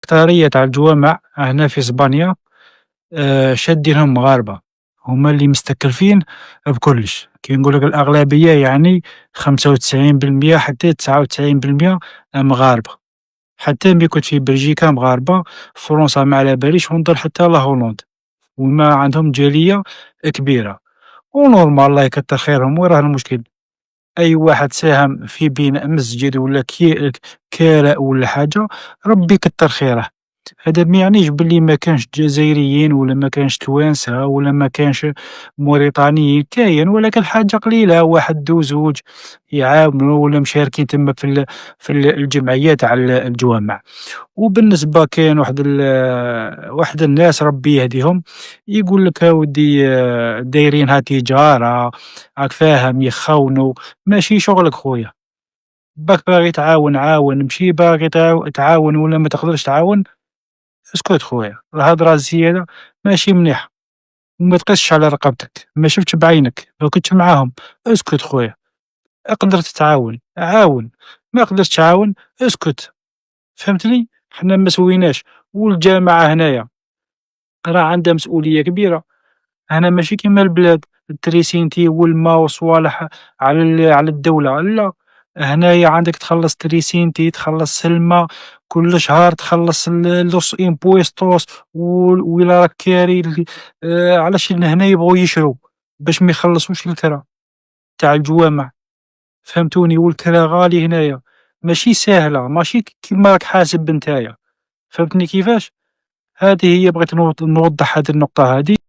أكترية تاع الجوامع هنا في إسبانيا شادينهم مغاربة، هما اللي مستكلفين بكلش، كي نقولك الأغلبية يعني 95% حتى 99% مغاربة، حتى ملي كنت في بلجيكا مغاربة، فرنسا ما على باليش، ونضل حتى لهولندا، وما عندهم جالية كبيرة، ونورمال الله يكتر خيرهم. وين راه المشكل؟ أي واحد ساهم في بناء مسجد ولا كلاء ولا حاجة، ربي يكتر خيره. هذا ما يعنيش باللي ما كانش جزائريين ولا ما كانش توانسة ولا ما كانش موريتانيين، كاين ولكن حاجة قليلة، واحد و زوج يعاونوا ولا مشاركين تما في الجمعية تاع الجوامع. وبالنسبة كاين واحد الناس ربي يهديهم، يقول لك اودي دايرينها تجارة، راك فاهم، يخونوا، ماشي شغلك خويا. باك باغي تعاون عاون، ماشي باغي تعاون ولا ما تقدرش تعاون، اسكت خويا، الهضرة الزيادة ماشي مليحة، وما تقيسش على رقبتك، ما شفتش بعينك، لو كنت معاهم اسكت خويا. قدرت تتعاون عاون، ما قدرتش تعاون اسكت، فهمتني؟ حنا ما سويناش. والجامعة هنايا راه عندها مسؤولية كبيرة، هنا ماشي كيما البلاد التريسينتي والما وصوالح على الدولة، لا، هنايا عندك تخلص تريسينتي، تخلص الماء، كل شهر تخلص لوس امبويستوس، وإلا راك كاري علاش هنا يبغوا يشرو باش ما يخلصوش الكرا تاع الجوامع، فهمتوني؟ والكرا غالي هنايا، ماشي ساهلة، ماشي كيما راك حاسب نتايا، فهمتني كيفاش؟ هذه هي بغيت نوضح هذه النقطة هذه.